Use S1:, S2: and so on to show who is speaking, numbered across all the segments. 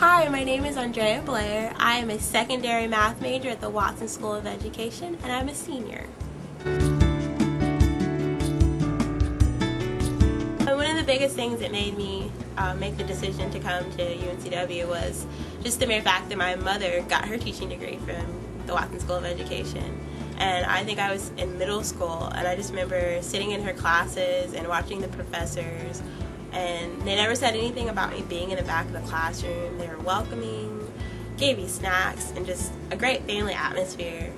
S1: Hi, my name is Andrea Blair. I am a secondary math major at the Watson School of Education, and I'm a senior. One of the biggest things that made me make the decision to come to UNCW was just the mere fact that my mother got her teaching degree from the Watson School of Education. And I think I was in middle school, and I just remember sitting in her classes and watching the professors, and they never said anything about me being in the back of the classroom. They were welcoming, gave you snacks, and just a great family atmosphere.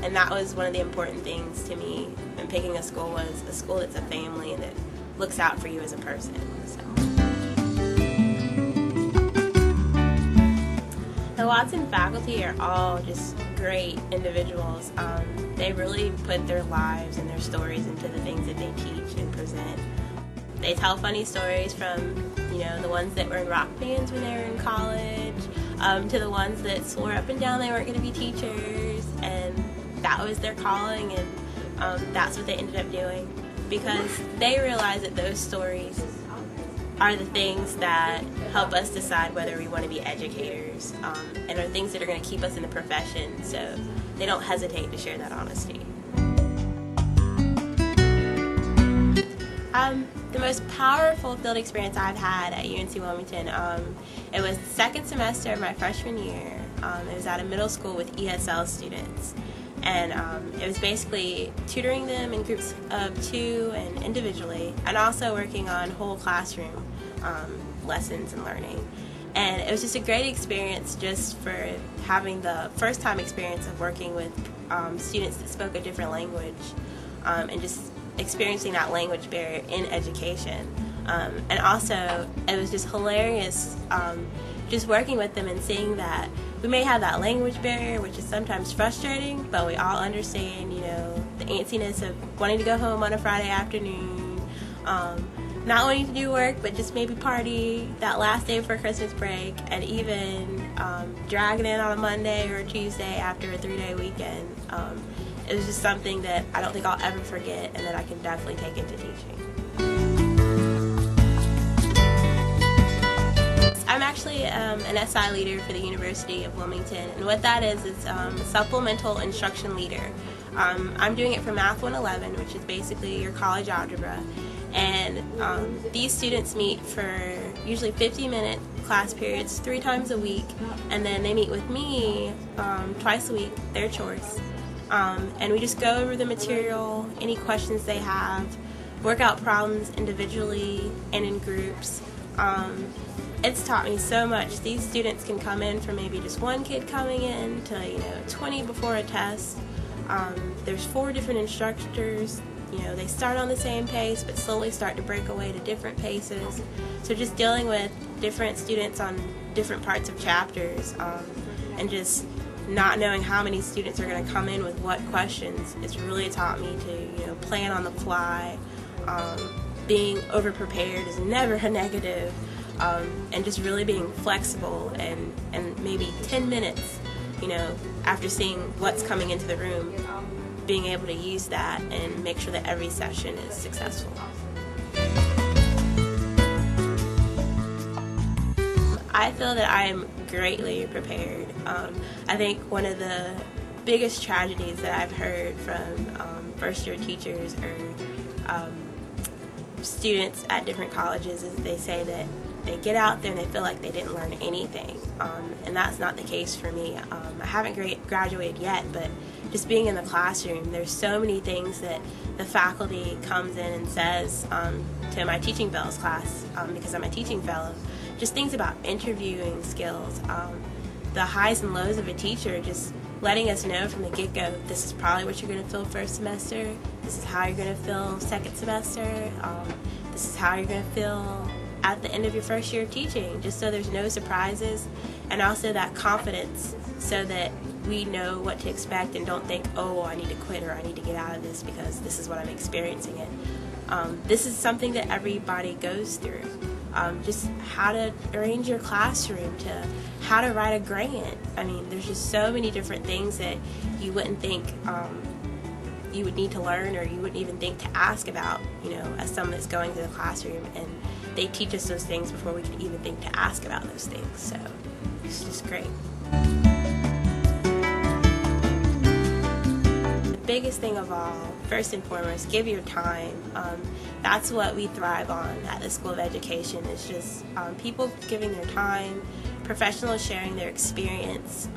S1: And that was one of the important things to me in picking a school, was a school that's a family and that looks out for you as a person. So. The Watson faculty are all just great individuals. They really put their lives and their stories into the things that they teach and present. They tell funny stories from, the ones that were in rock bands when they were in college, to the ones that swore up and down they weren't going to be teachers, and that was their calling, and that's what they ended up doing, because they realize that those stories are the things that help us decide whether we want to be educators, and are things that are going to keep us in the profession, so they don't hesitate to share that honesty. The most powerful field experience I've had at UNC Wilmington, it was the second semester of my freshman year. It was at a middle school with ESL students, and it was basically tutoring them in groups of 2 and individually, and also working on whole classroom lessons and learning. And it was just a great experience just for having the first time experience of working with students that spoke a different language, and just experiencing that language barrier in education. And also, it was just hilarious just working with them and seeing that we may have that language barrier, which is sometimes frustrating, but we all understand, the antsiness of wanting to go home on a Friday afternoon, not wanting to do work, but just maybe party that last day before Christmas break, and even dragging in on a Monday or a Tuesday after a 3-day weekend. It was just something that I don't think I'll ever forget, and that I can definitely take into teaching. I'm actually an SI leader for the University of Wilmington, and what that is Supplemental Instruction Leader. I'm doing it for Math 111, which is basically your college algebra, and these students meet for usually 50-minute class periods 3 times a week, and then they meet with me twice a week, their choice. And we just go over the material, any questions they have, work out problems individually and in groups. It's taught me so much. These students can come in from maybe just one kid coming in to 20 before a test. There's 4 different instructors. They start on the same pace but slowly start to break away to different paces. So just dealing with different students on different parts of chapters, and just not knowing how many students are going to come in with what questions, it's really taught me to plan on the fly. Being over-prepared is never a negative, and just really being flexible, and maybe 10 minutes, after seeing what's coming into the room, being able to use that and make sure that every session is successful. I feel that I am greatly prepared. I think one of the biggest tragedies that I've heard from first-year teachers or students at different colleges is they say that they get out there and they feel like they didn't learn anything, and that's not the case for me. I haven't graduated yet, but just being in the classroom, there's so many things that the faculty comes in and says to my teaching fellows class, because I'm a teaching fellow, just things about interviewing skills, the highs and lows of a teacher, just letting us know from the get-go, this is probably what you're going to feel first semester, this is how you're going to feel second semester, this is how you're going to feel at the end of your first year of teaching, just so there's no surprises, and also that confidence so that we know what to expect and don't think, oh, I need to quit or I need to get out of this because this is what I'm experiencing it. This is something that everybody goes through. Just how to arrange your classroom, to how to write a grant. I mean, there's just so many different things that you wouldn't think you would need to learn, or you wouldn't even think to ask about, as someone that's going to the classroom. And they teach us those things before we can even think to ask about those things. So it's just great. The biggest thing of all, first and foremost, give your time. That's what we thrive on at the School of Education. It's just people giving their time, professionals sharing their experience.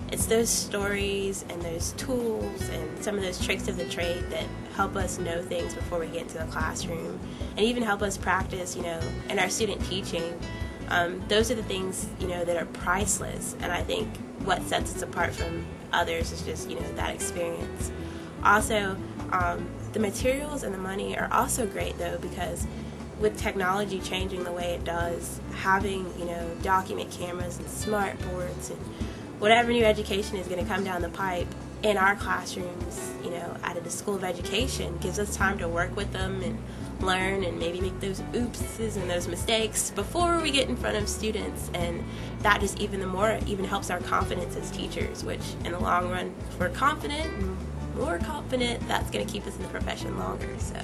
S1: It's those stories and those tools and some of those tricks of the trade that help us know things before we get into the classroom, and even help us practice, in our student teaching. Those are the things, that are priceless, and I think what sets us apart from others is just, that experience. Also, the materials and the money are also great, though, because with technology changing the way it does, having, document cameras and smart boards and whatever new education is going to come down the pipe in our classrooms, at the School of Education, gives us time to work with them and learn and maybe make those oopses and those mistakes before we get in front of students, and that just even helps our confidence as teachers, which in the long run, if we're confident and more confident, that's going to keep us in the profession longer. So